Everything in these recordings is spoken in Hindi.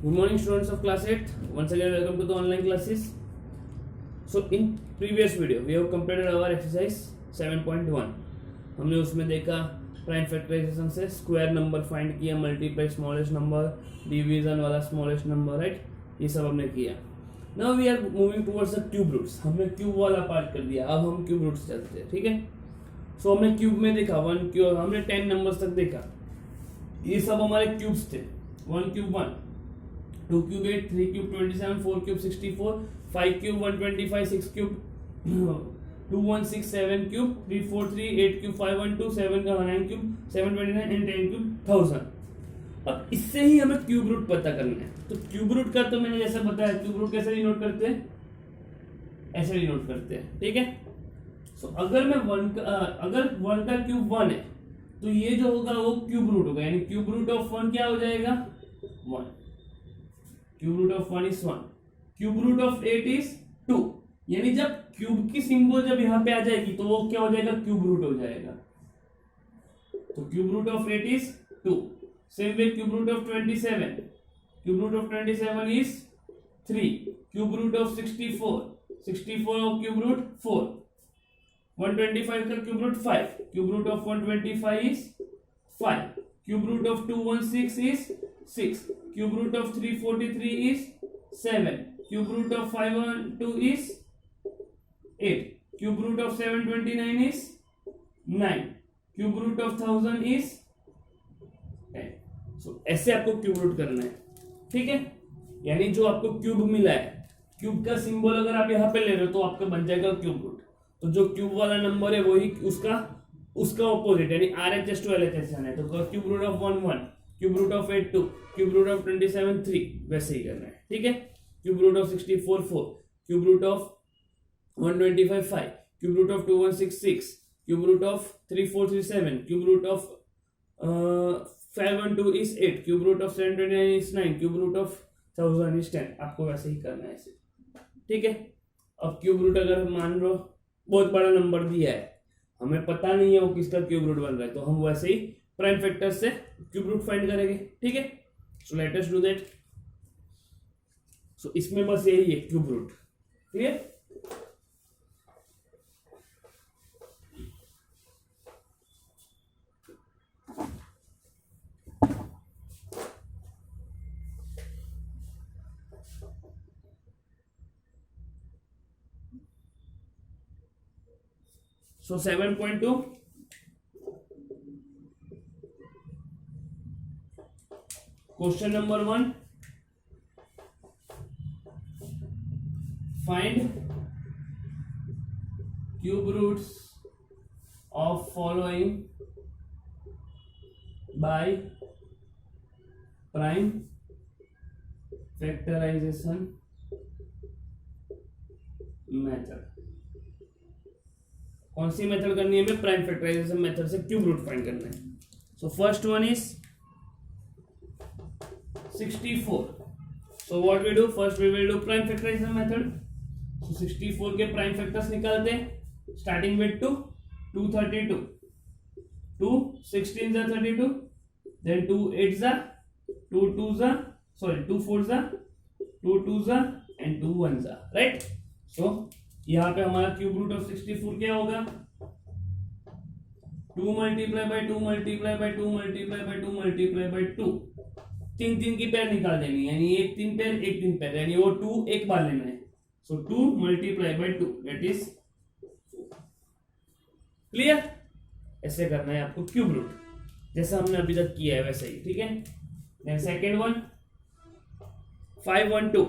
Good morning, students of class 8. Once again, welcome to the online classes. So, in previous video, we have completed our exercise 7.1. हमने उसमें देखा प्राइम फैक्टराइजेशन से स्क्वायर नंबर फाइंड किया, मल्टीप्लाई स्मॉलेस्ट नंबर, डिवीजन वाला स्मॉलेस्ट नंबर, राइट, ये सब हमने किया. Now we are moving towards the cube roots. हमने क्यूब वाला पार्ट कर दिया, अब हम क्यूब रूट्स चलते हैं. ठीक है. सो हमने क्यूब में देखा 1 क्यूब, हमने 10 नंबर्स तक देखा. ये सब हमारे क्यूब्स थे. 1 cube 1, 2 cube 8, 3 cube 27, 4 cube 64, 5 cube 125, 6 cube 216, 7 cube 343, 8 cube 512, 7 का 9 क्यूब 729 एंड 10 क्यूब 1000. अब इससे ही हमें क्यूब रूट पता करना है. तो क्यूब रूट का तो मैंने जैसे बताया, क्यूब रूट कैसे डिनोट करते हैं, ऐसे डिनोट करते हैं. ठीक है. सो अगर मैं अगर 1 का क्यूब 1 है तो ये जो होगा वो क्यूब रूट होगा, यानी क्यूब रूट ऑफ 1 क्या हो जाएगा, 1. Cube root of 1 is 1. Cube root of 8 is 2. यानी जब क्यूब की सिंबल जब यहां पे आ जाएगी तो वो क्या हो जाएगा, क्यूब रूट हो जाएगा. तो cube root of 8 is 2. Same way cube root of 27, cube root of 27 is 3. Cube root of 64, 64 of cube root 4. 125 का cube root 5. Cube root of 125 is 5. Cube root of 216 is 6. Cube root of 343 is 7. Cube root of 512 is 8. Cube root of 729 is 9. Cube root of 1000 is 10. सो ऐसे आपको क्यूब रूट करना है. ठीक है. यानी जो आपको क्यूब मिला है, क्यूब का सिंबल अगर आप यहां पे ले रहे हो तो आपका बन जाएगा क्यूब रूट. तो जो क्यूब वाला नंबर है वही उसका ऑपोजिट यानी RHS to LHS है. तो cube root of 1 1, cube root of 8 2, cube root of 27 3, वैसे ही करना है. ठीक है. Cube root of 64 4, cube root of 125 5, cube root of 216 6, cube root of 3437 7, cube root of 512 is 8, cube root of 729 is 9, cube root of 1000 is 10. आपको वैसे ही करना है ऐसे. ठीक है. अब क्यूब रूट अगर मान लो बहुत बड़ा नंबर दिया है, हमें पता नहीं है वो किसका क्यूब रूट बन रहा है, तो हम वैसे ही प्राइम फैक्टर से क्यूब रूट फाइंड करेंगे. ठीक है. So let us do that. So इसमें बस यही है cube root. Clear. So 7.2, question number 1, find cube roots of following by prime factorization method. कौन सी मेथड करनी है, हमें प्राइम फैक्टराइजेशन मेथड से क्यूब रूट फाइंड करना है. So first one is 64. So what we do, first we will do prime factorisation method. So 64 के प्राइम फैक्टर्स निकालते हैं, स्टार्टिंग विद 2 232, 2 16 जा 32, देन 2 8 जा, 2 2 जा, सॉरी 2 4 जा, 2 2 जा एंड 2 1 जा, राइट. सो यहाँ पे हमारा क्यूब रूट ऑफ 64 क्या होगा, 2 multiply by 2 multiply by 2 multiply by 2 multiply by 2. 3 3 की पेयर निकाल देनी है, यानी एक 3 पेयर एक 3 पेयर, यानी वो 2 एक बार लेना है. सो 2 multiply by 2 that is. Clear. ऐसे करना है आपको क्यूब रूट, जैसा हमने अभी तक किया है वैसे ही. ठीक है. Then second one 512.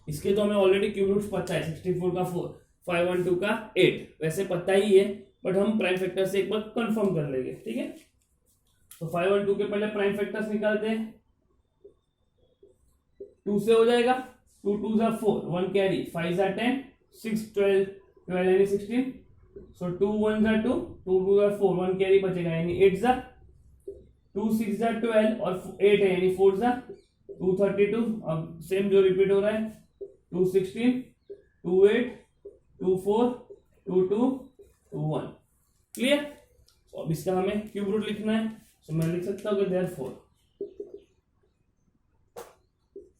इसके तो हमें ऑलरेडी क्यूब रूट्स पता है, 64 का 4, 512 का 8, वैसे पता ही है, बट हम प्राइम फैक्टर से एक बार कंफर्म कर लेंगे. ठीक है. तो 512 के पहले प्राइम फैक्टर्स निकालते हैं. 2 से हो जाएगा, 2 2 जा 4, 1 कैरी, 5 जा 10, 6 12 12 यानी 16. सो 2 1 जा 2, 2 2 जा 4, 1 कैरी बचेगा यानी 8 जा, 2 6 जा 12 और 8 है यानी 4 जा 2 32. अब सेम जो रिपीट हो रहा है, 2 16, 2 8, 2 4, 2 2, 2 1. क्लियर. अब इसका हमें क्यूब रूट लिखना है. सो मैं लिख सकता हूँ कि therefore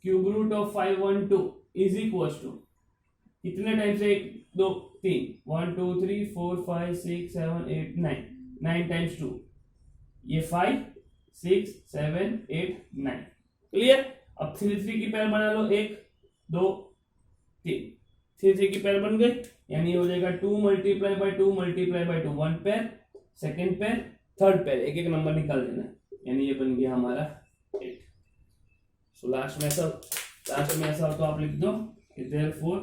cube root of 512 is equal to कितने टाइम से 1 2 3 1 2 3 4 5 6 7 8 9 9 टाइम्स 2 ये 5 6 7 8 9 क्लियर। अब 3 3 की पैर बना लो 1 2 3 3 3 की पैर बन गई यानी हो जाएगा 2 मल्टीप्लाई बाय 2 मल्टीप्लाई बाय 2 1 पैर सेकंड पैर थर्ड पैर एक एक नंबर निकाल देना यानी ये बन गया हमारा 8। सो लास्ट में ऐसा हो तो आप लिख दो कि therefore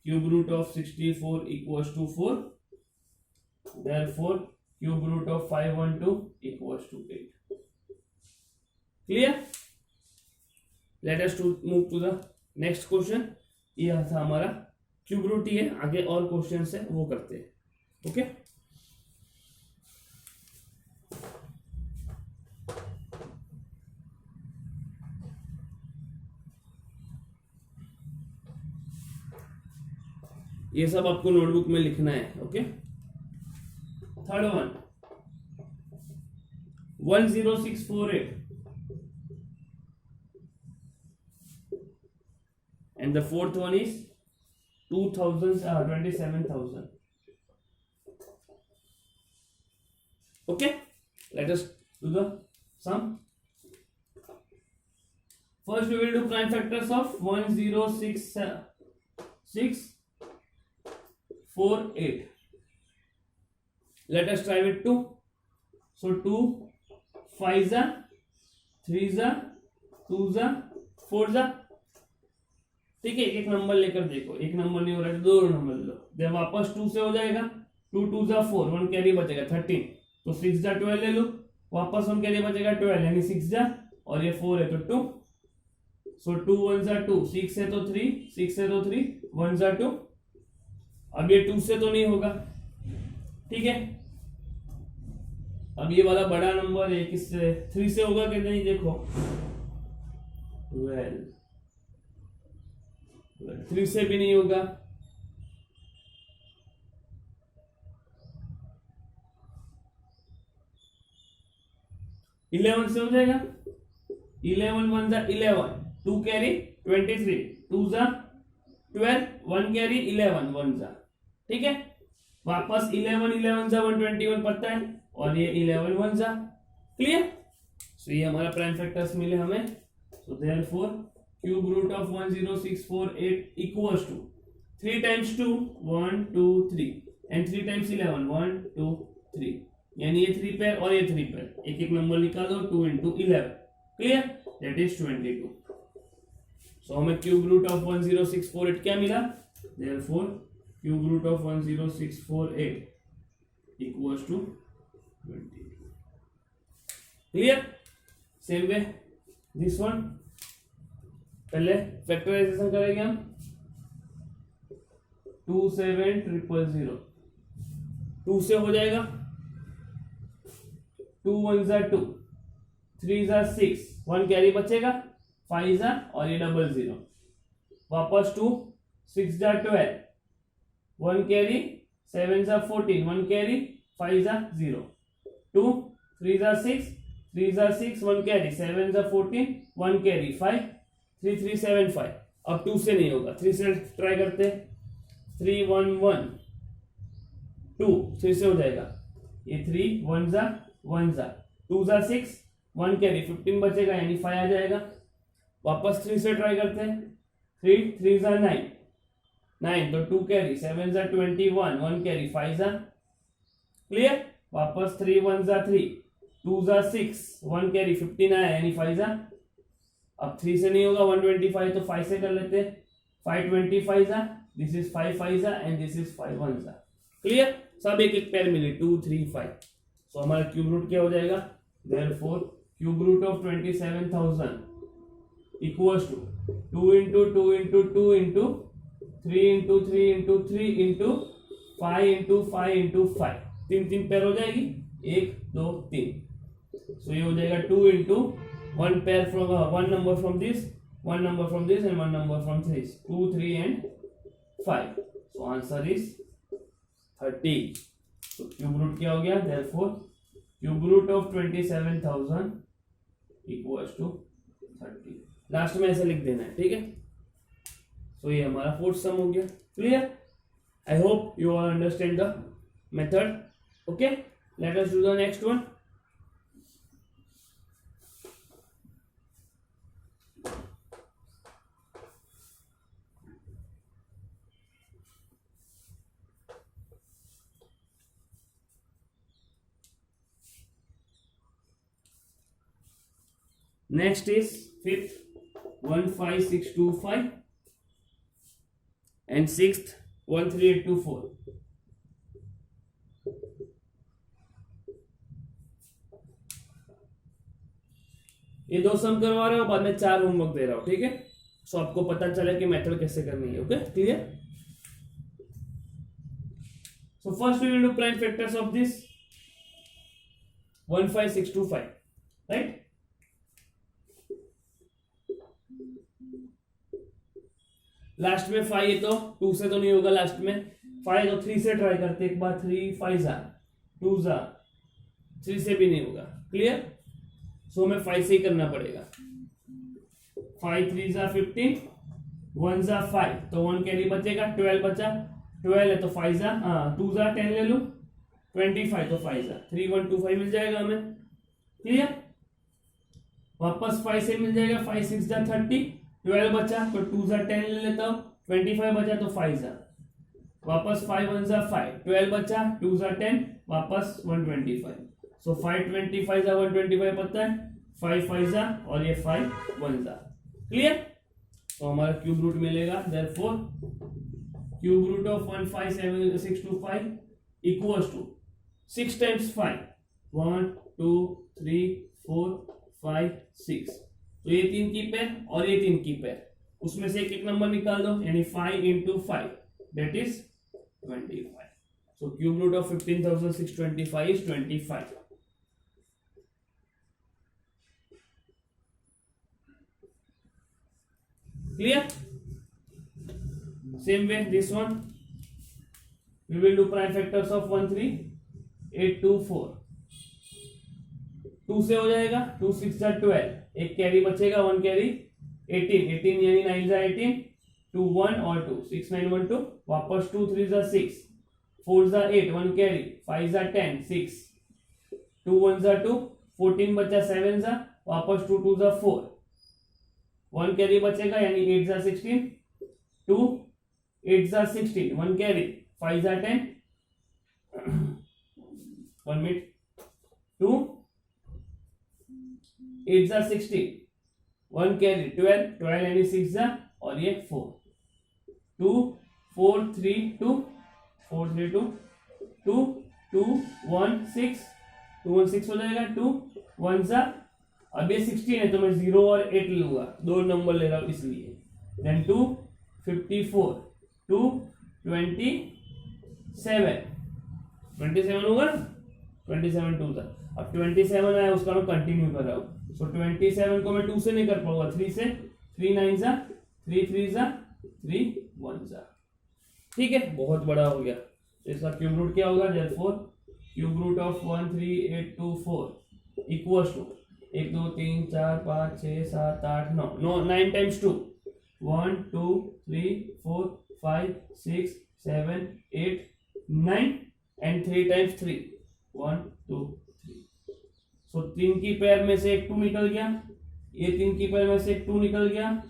cube root of 64 equals to 4 therefore cube root of 512 equals to 8। Clear. Let us to move to the next question. ये था हमारा क्यूब रूट ही है, आगे और क्वेश्चन है वो करते हैं। ओके ये सब आपको नोटबुक में लिखना है। Okay third one 10648 and the fourth one is 27,000. Okay, let us do the sum. First we will do prime factors of 10648. Let us try with 2. So 2 5 जा 3 जा 2 जा 4 जा ठीक है। एक नंबर लेकर देखो, एक नंबर नहीं हो रहा है तो 2 नंबर लो, जब वापस 2 से हो जाएगा 2 2 जा 4 1 कैरी बचेगा 13 तो 6 जा 12 ले लो, वापस 1 कैरी बचेगा 12 यानी 6 जा और ये 4 है तो 2 सो 2 1 जा 2 6 है तो 3 6 है तो 3 1 जा 2। अब ये 2 से तो नहीं होगा ठीक है। अब ये वाला बड़ा नंबर है किससे 3 से होगा कि नहीं देखो 12 3 से भी नहीं होगा 11 से हो जाएगा 11 1 जा 11 2 कैरी 23 2 जा 12 1 कैरी 11 1 जा ठीक है। वापस 11 11 जा 121 पड़ता है और ये 11 1 जा क्लियर। सो ये हमारा प्राइम फैक्टर्स मिले हमें। So therefore cube root of 10648 equals to 3 times 2 1 2 3 and 3 times 11 1 2 3 यानी ये 3 पेयर और ये 3 पेयर एक एक नंबर निकालो 2 into 11 clear that is 22। So हमें क्यूब रूट ऑफ 10648 क्या मिला therefore cube root of 10648 equals to 22 clear. Same way this one पहले फैक्टराइजेशन करेंगे हम 27000 2 से हो जाएगा 2 1 जा 2 3 जा 6 1 कैरी बचेगा 5 जा और ये 00 वापस 2 6 जा 12 1 कैरी 7 जा 14 1 कैरी 5 जा 0 2 3 जा 6 3 जा 6 1 कैरी 7 जा 14 1 कैरी 5 3 3 7 5। अब 2 से नहीं होगा 3 से ट्राई करते 3 1 1 2 3 से हो जाएगा ये 3 1 जा 1 जा 2 जा 6 1 कैरी 15 बचेगा यानी 5 आ जाएगा। वापस 3 से ट्राई करते 3 3 जा 9 9 तो 2 कैरी 7 जा 21 1 कैरी 5 जा क्लियर। वापस 3 1 जा 3 2 जा 6 1 कैरी 15 आया यानी 5 जा। अब 3 से नहीं होगा 125 तो 5 से कर लेते 5 25 जा दिस इज 5 5 जा एंड दिस इज 5 1 जा क्लियर। सब एक एक पेयर मिले 2 3 5। सो हमारा क्यूब रूट क्या हो जाएगा therefore cube root of 27000 equals to 2 into 2 into 2 into 3 into 3 into 3 into 5 into 5 into 5 तीन तीन पेयर हो जाएगी 1 2 3। सो ये हो जाएगा 2 into 1 pair from 1 number from this 1 number from this and 1 number from this 2 3 and 5। so answer is 30। so cube root क्या हो गया therefore cube root of 27000 equals to 30। Last में ऐसे लिख देना है, ठीक है। सो ये हमारा फोर्थ सम हो गया। Clear? I hope you all understand the method. Okay, late us do the next one. Next is fifth 15625 and sixth 13824. ये दो सम करवा रहे हो, बाद में 4 होमवर्क दे रहा हूं, ठीक है। सो आपको पता चले कि मेथड कैसे करनी है। Okay, clear? So first we will do prime factors of this 15625, right. Last में 5 है तो 2 से तो नहीं होगा, लास्ट में 5 तो 3 से ट्राई करते एक बार। 3 5 जा 2 जा 3 से भी नहीं होगा। क्लियर? सो हमें 5 से ही करना पड़ेगा। 5 3 जा 15, 1 जा 5 तो 1 कैरी बचेगा, 12 बचा। 12 है तो 5 जा 2 जा 10 ले लो, 25 तो 5 जा 3125 मिल जाएगा हमें। क्लियर? वापस 5 से मिल जाएगा, 5 6 जा 30, 12 बचा तो 2 जा 10 ले लेता हूं, 25 बचा तो 5 जा, वापस 5 1 जा 5, 12 बचा 2 जा 10, वापस 125। सो 5 25 जा 125 पता है, 5 5 जा और ये 5 1 जा। क्लियर? तो हमारा क्यूब रूट मिलेगा। Therefore cube root of 15625 equals to 6 times 5 1 2 3 4 5 6। तो ये 3 की पेयर और ये 3 की पेयर, उसमें से एक नंबर निकाल दो, यानी 5 into 5 that is 25। So cube root of 15625 is 25। Clear? Same way this one we will do prime factors of 13824। 2 से हो जाएगा, 2 6 जा 12, एक कैरी बचेगा, 1 कैरी 18 18 यानी 9 जा 18, 2 1 और 2 6 9 1 2, वापस 2 3 जा 6, 4 जा 8 1 कैरी, 5 जा 10 6, 2 1 जा 2, 14 बचा 7 जा, वापस 2 2 जा 4, 1 कैरी बचेगा यानी 8 जा 16, 2 8 जा 16, 1 कैरी, 5 जा 10 1 मिनट, 2 8 जा 16, 1 कैरी 12 12 यानी 6 जा और ये 4 2 4 3 2 4 3 2 2 2 1 6 2 1 6 हो जाएगा, 2 1 जा, अब ये 16 है तो मैं 0 और 8 लूंगा, दो नंबर ले रहा हूं इसलिए। देन 2 54 2 27 होगा ना, 27 2 जा, अब 27 आया उसका मैं कंटिन्यू कर रहा हूं। सो 27 को मैं 2 से नहीं कर पाऊंगा, 3 से, 3 9 जा 3 3 जा 3 1 जा। ठीक है, बहुत बड़ा हो गया। तो इसका क्यूब रूट क्या होगा? Therefore cube root of 13824 equals to 1 2 3 4 5 6 7 8 9 9 times 2 1 2 3 4 5 6 7 8 9 and 3 times 3 1 2 3। सो 3 की पेयर में से एक 2 निकल गया, ये 3 की पेयर में से एक 2 निकल गया,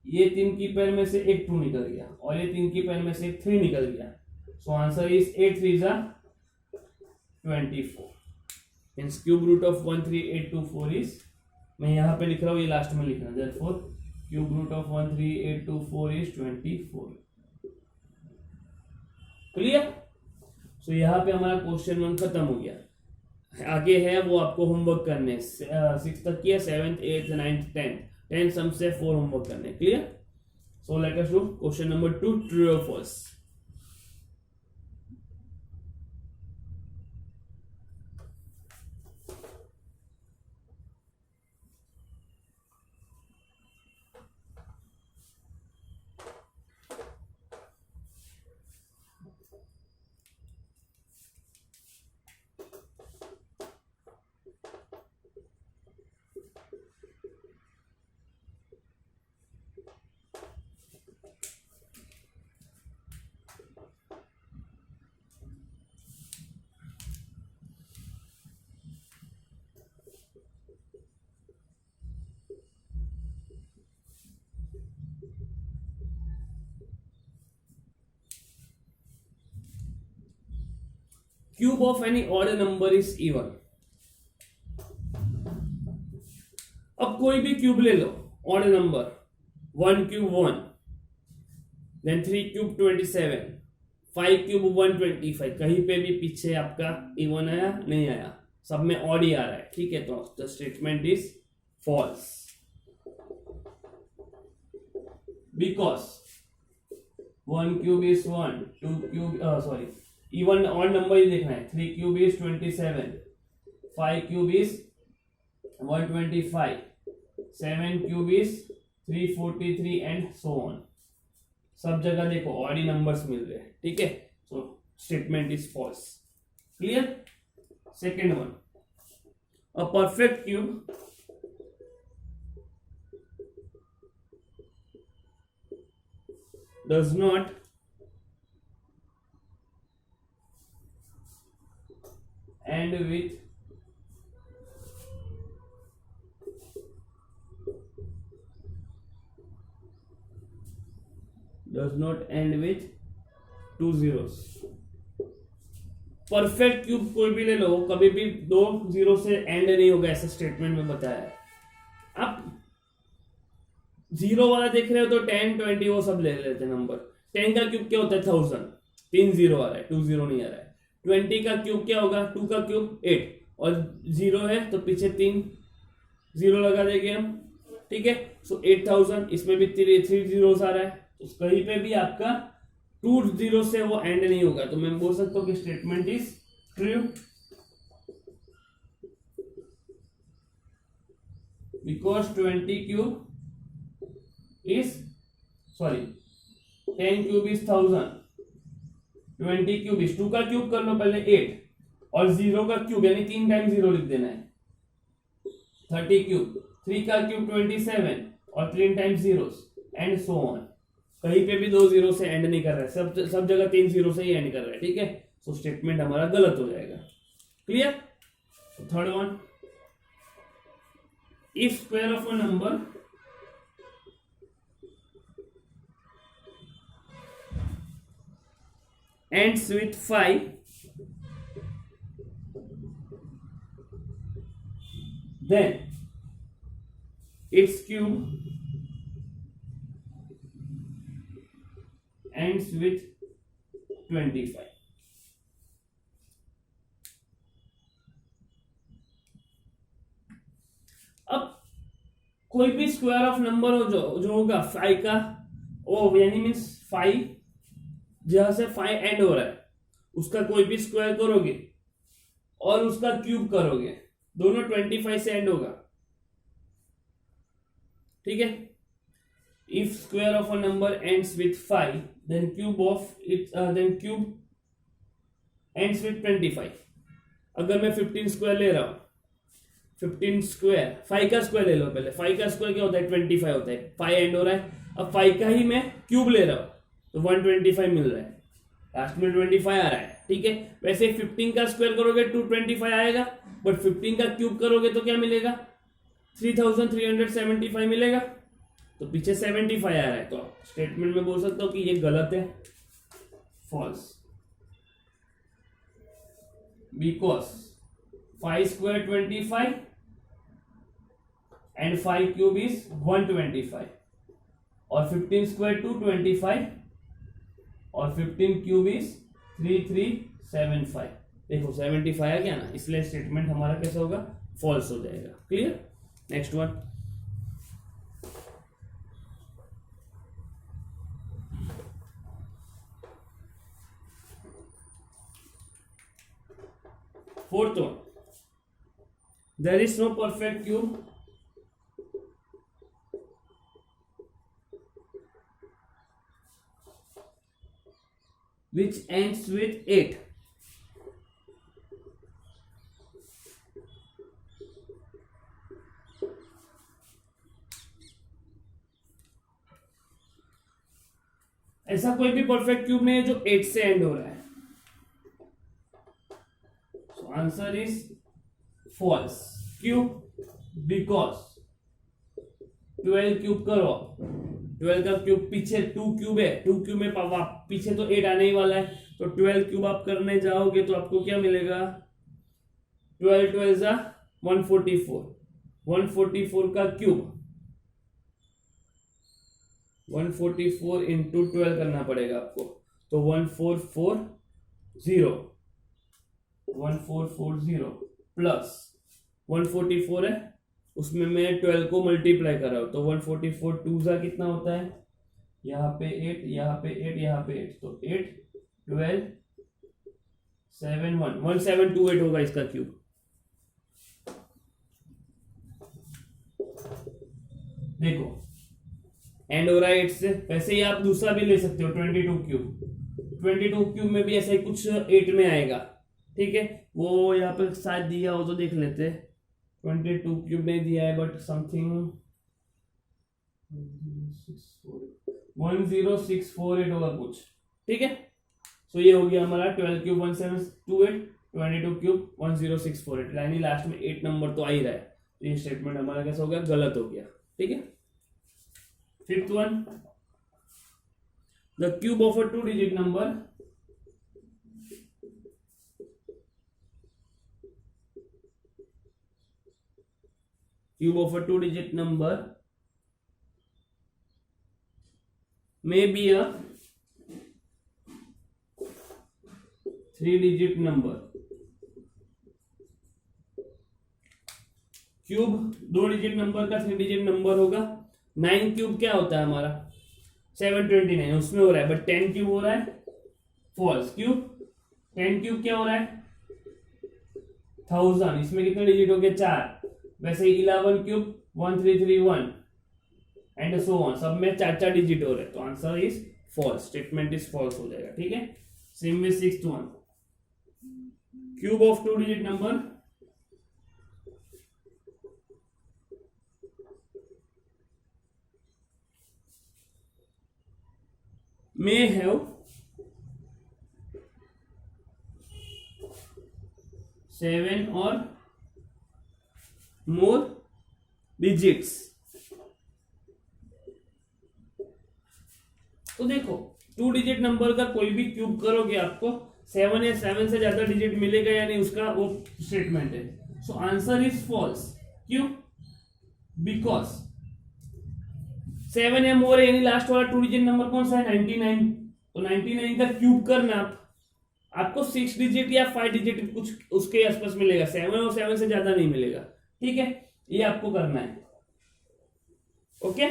ये 3 की पेयर में से एक 2 निकल गया और ये 3 की पेयर में से एक 3 निकल गया। सो आंसर इज 8 3 जा 24। Means cube root of 13824 is, मैं यहां पे लिख रहा हूं, ये लास्ट में लिखना। Therefore cube root of 13824 is 24। Clear? So यहां पे हमारा क्वेश्चन 1 खत्म हो गया। आगे है वो आपको होमवर्क करने, 6 तक किया, 7th 8th 9th 10th सम से 4 होमवर्क करने। Clear? So let us do question number 2, true और false. Cube of any odd number is even. अब कोई भी क्यूब ले लो odd number, 1 cube 1, then 3 cube 27, 5 cube 125, कहीं पे भी पीछे आपका इवन आया नहीं आया, सब में ऑड ही आ रहा है, ठीक है, तो the statement is false because 1 cube is 1, 2 cube sorry even odd number ही देखना है, 3 cube is 27, 5 cube is 125, 7 cube is 343 and so on. सब जगह देखो ऑड ही नंबर्स मिल रहे हैं, ठीक है, so statement is false. Clear? Second one, a perfect cube does not end with two zeros. Perfect cube कोई भी ले लो, कभी भी 2 जीरो से एंड नहीं होगा, ऐसा स्टेटमेंट में बताया है। आप जीरो वाला देख रहे हो तो 10 20 वो सब ले लेते हैं नंबर। 10 का क्यूब क्या होता है 1000, 3 जीरो आ रहा है, 2 जीरो नहीं आ रहा है। 20 का क्यूब क्या होगा, 2 का क्यूब 8 और जीरो है तो पीछे 3 जीरो लगा देंगे हम, ठीक है, सो 8000, इसमें भी 3 जीरो आ रहा है, तो कहीं पे भी आपका 2 जीरो से वो एंड नहीं होगा, तो मैं बोल सकता हूँ कि statement is true because 20 cube is 10 cube is 1000, 20 cube is 2 का क्यूब कर लो पहले 8 और 0 का क्यूब यानी 3 टाइम 0 लिख देना है, 30 क्यूब, 3 का क्यूब 27 और 3 time zeros and so on. कहीं पे भी 2 जीरो से एंड नहीं कर रहा है, सब जगह 3 जीरो से ही एंड कर रहा है, ठीक है, सो स्टेटमेंट हमारा गलत हो जाएगा। Clear? Third one, if square of a number ends with 5, then its cube ends with 25। अब कोई भी स्क्वायर ऑफ नंबर हो जो होगा 5 का, ओ यानी मीन्स 5 जहां से 5 एंड हो रहा है उसका कोई भी स्क्वायर करोगे और उसका क्यूब करोगे, दोनों 25 से एंड होगा, ठीक है। If square of a number ends with 5 then cube ends with 25। अगर मैं 15 स्क्वायर ले रहा हूं, 15 स्क्वायर 5 का स्क्वायर ले लो पहले, 5 का स्क्वायर क्या होता है 25 होता है, 5 एंड हो रहा है, अब 5 का ही मैं क्यूब ले रहा हूं तो 125 मिल रहा है, लास्ट में 25 आ रहा है, ठीक है। वैसे 15 का स्क्वायर करोगे 225 आएगा, बट 15 का क्यूब करोगे तो क्या मिलेगा 3375 मिलेगा, तो पीछे 75 आ रहा है, तो स्टेटमेंट में बोल सकता हूं कि ये गलत है, false, because 5 square 25 and 5 cube is 125 और 15 स्क्वायर 225 और 15 क्यूब इज 3375। देखो 75 आया क्या ना, इसलिए स्टेटमेंट हमारा कैसा होगा फॉल्स हो जाएगा। Clear? Next one, fourth one, there is no perfect cube which ends with 8। ऐसा कोई भी परफेक्ट क्यूब नहीं है जो 8 से एंड हो रहा है, so answer is false. Cube because 12 cube करो 12 का क्यूब पीछे 2 क्यूब है, 2 क्यूब में पीछे तो 8 आने ही वाला है, तो 12 क्यूब आप करने जाओगे तो आपको क्या मिलेगा, 12 12 जा 144, 144 का क्यूब 144 इंटू 12 करना पड़ेगा आपको, तो 1440 प्लस 144 है, उसमें मैं 12 को मल्टीप्लाई कर रहा हूं, तो 144 2 जा कितना होता है, यहाँ पे 8, यहाँ पे 8, यहाँ पे 8, तो 8 12 7 1 1728 होगा इसका क्यूब। देखो एंड हो रहा है 8 से, वैसे ही आप दूसरा भी ले सकते हो 22 क्यूब, 22 क्यूब में भी ऐसा ही कुछ 8 में आएगा, ठीक है, वो यहाँ पे शायद दिया हो तो देख लेते हैं, 22 क्यूब नहीं दिया है बट समथिंग 10648 होगा कुछ, ठीक है। सो ये हो गया हमारा 12 क्यूब 1728, 22 क्यूब 10648, यानी लास्ट में 8 नंबर तो आ ही रहा है, तो ये स्टेटमेंट हमारा कैसा हो गया, गलत हो गया, ठीक है। Fifth one, the cube of a 2 digit number may be a 3-digit number। Cube 2 digit number का 3 डिजिट नंबर होगा। 9 क्यूब क्या होता है हमारा 729, उसमें हो रहा है, बट 10 क्यूब हो रहा है फॉल्स। क्यूब 10 क्यूब क्या हो रहा है 1000, इसमें कितने डिजिट हो गए 4। वैसे 11 क्यूब 1331 एंड सो ऑन, सब में 4 डिजिट हो रहे हैं, तो answer is false, statement is false हो जाएगा, ठीक है। सेम में 6th one, cube of 2 digit number may have 7 or more digits। तो देखो 2 डिजिट नंबर का कोई भी क्यूब करोगे आपको 7 या 7 से ज्यादा डिजिट मिलेगा या नहीं, उसका वो स्टेटमेंट है। So answer is false. क्यों? बिकॉज 7 या मोर यानी लास्ट वाला 2 डिजिट नंबर कौन सा है 99, तो 99 का क्यूब करना आपको 6 डिजिट या 5 डिजिट कुछ उसके आसपास मिलेगा, 7 और 7 से ज्यादा नहीं मिलेगा, ठीक है, ये आपको करना है। ओके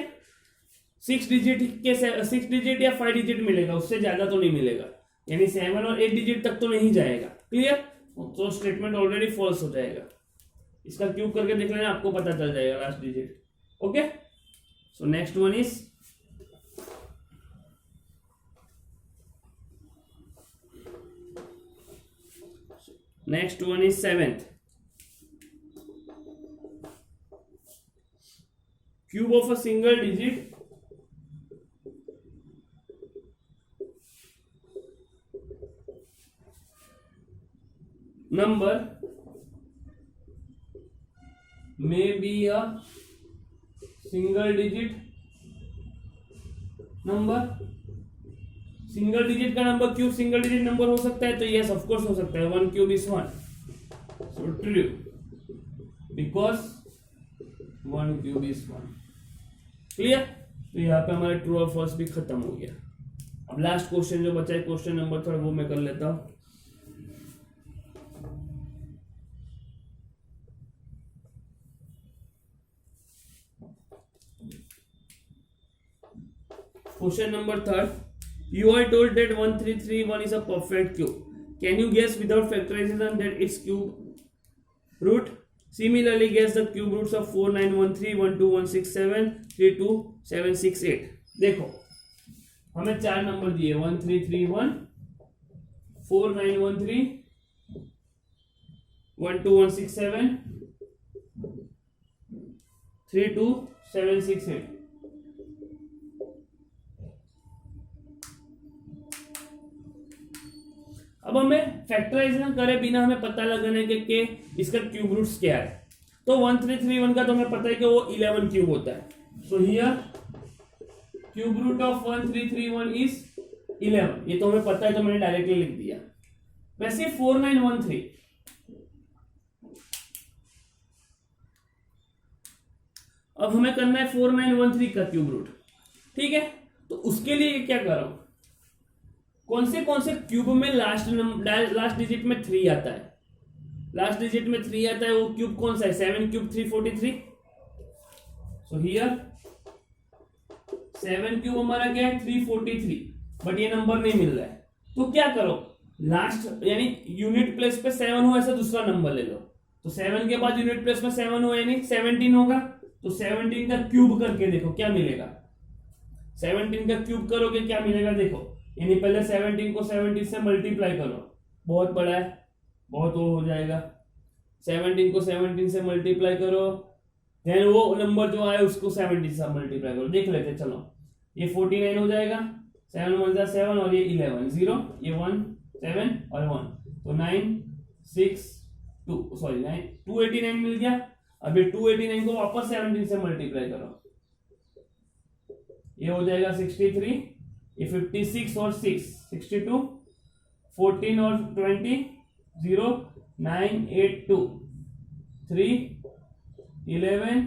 6 डिजिट या 5 डिजिट मिलेगा, उससे ज्यादा तो नहीं मिलेगा, यानी 7 और 8 डिजिट तक तो नहीं जाएगा। क्लियर? तो स्टेटमेंट ऑलरेडी फॉल्स हो जाएगा। इसका क्यूब करके देख लेना, आपको पता चल जाएगा last digit. Okay, so next one is seventh, cube of a single digit number may be a single digit number। Single digit का number cube single digit number हो सकता है, तो यस ऑफ कोर्स हो सकता है। 1 cube is 1, so true, because 1 cube is 1। Clear? तो यहाँ पे हमारा ट्रू और फॉल्स भी खत्म हो गया। अब लास्ट क्वेश्चन जो बचा है, क्वेश्चन नंबर 3, वो मैं कर लेता हूं। Question number 3, you are told that 1331 is a perfect cube. Can you guess without factorization that its cube root? Similarly, guess the cube roots of 4913, 12167, 32768। देखो हमें 4 नंबर दिए 1331, 4913, 12167, 32768। अब हमें फैक्टराइजेशन करे बिना हमें पता लगाना है कि इसका क्यूब रूट्स क्या है। तो 1331 का तो हमें पता है कि वो 11 क्यूब होता है। So here cube root of 1331 is 11। ये तो हमें पता है तो मैंने डायरेक्टली लिख दिया। वैसे 4913 अब हमें करना है 4913 का क्यूब रूट, ठीक है। तो उसके लिए क्या कर रहा हूं, कौन से क्यूब में लास्ट डिजिट में 3 आता है, लास्ट डिजिट में 3 आता है, वो क्यूब कौन सा है, 7 क्यूब 343। सो हियर 7 क्यूब हमारा क्या है 343, बट ये नंबर नहीं मिल रहा है। तो क्या करो, लास्ट यानी यूनिट प्लेस पे 7 हो ऐसा दूसरा नंबर ले लो। तो 7 के बाद यूनिट प्लेस में 7 हो यानी 17 होगा। तो 17 का क्यूब करके देखो क्या मिलेगा, 17 का क्यूब करोगे क्या मिलेगा देखो, यानी पहले 17 को 17 से मल्टीप्लाई करो, बहुत बड़ा है, बहुत वो हो जाएगा। 17 को 17 से मल्टीप्लाई करो, देन वो नंबर जो आए उसको 70 से मल्टीप्लाई करो, देख लेते चलो। ये 49 हो जाएगा, 7 1 जा 7 और ये 11 0, ये 1 7 और 1, तो 9 6 2 सॉरी 9 289 मिल गया। अब ये 289 को वापस 17 से मल्टीप्लाई करो, ये हो जाएगा 63, ये 56 और 6 62, 14 और 20 0 9 8 2 3 11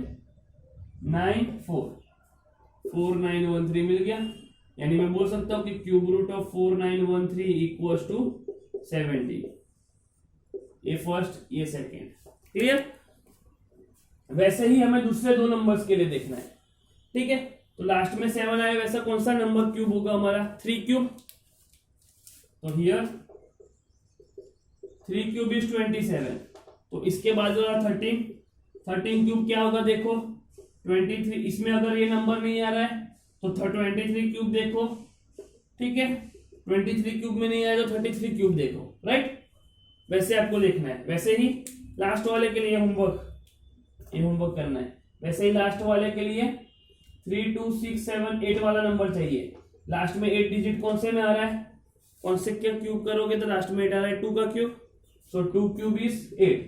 9 4 4913 मिल गया। यानी मैं बोल सकता हूं कि cube root of 4913 equals to 70। ये फर्स्ट ये सेकेंड, क्लियर। वैसे ही हमें दूसरे दो नंबर्स के लिए देखना है, ठीक है। तो लास्ट में 7 आया, वैसा कौन सा नंबर क्यूब होगा हमारा 3 क्यूब। तो हियर 3 क्यूब इज 27। तो इसके बाद 13 क्यूब क्या होगा देखो 23। इसमें अगर ये नंबर नहीं आ रहा है तो 23 क्यूब देखो, ठीक है। 23 क्यूब में नहीं आया तो 33 क्यूब देखो, राइट। वैसे आपको देखना है। वैसे ही लास्ट वाले के लिए होमवर्क करना है। वैसे ही लास्ट वाले के लिए 3 2 6 7 8 वाला नंबर चाहिए। लास्ट में 8 डिजिट कौन से में आ रहा है, कौन से क्या क्यूब करोगे तो लास्ट में 8 आ रहा है, 2 का cube. So 2 cube is 8।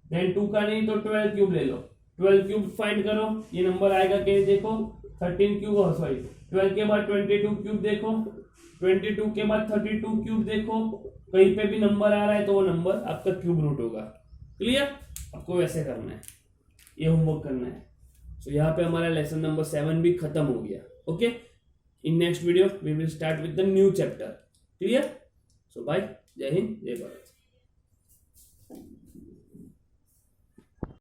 Then 2 का नहीं तो 12 क्यूब ले लो, 12 क्यूब फाइंड करो, ये नंबर आएगा कि देखो 13 क्यूब सॉरी 12 के बाद 22 क्यूब देखो, 22 के बाद 32 क्यूब देखो, कहीं पे भी नंबर आ रहा है तो वो नंबर आपका क्यूब रूट होगा। क्लियर, आपको वैसे करना है, ये होमवर्क करना है। सो यहाँ पे हमारा लेसन नंबर 7 भी खत्म हो गया। Okay, in next video we will start with the new chapter. Clear. So bye, जय हिंद, जय भारत।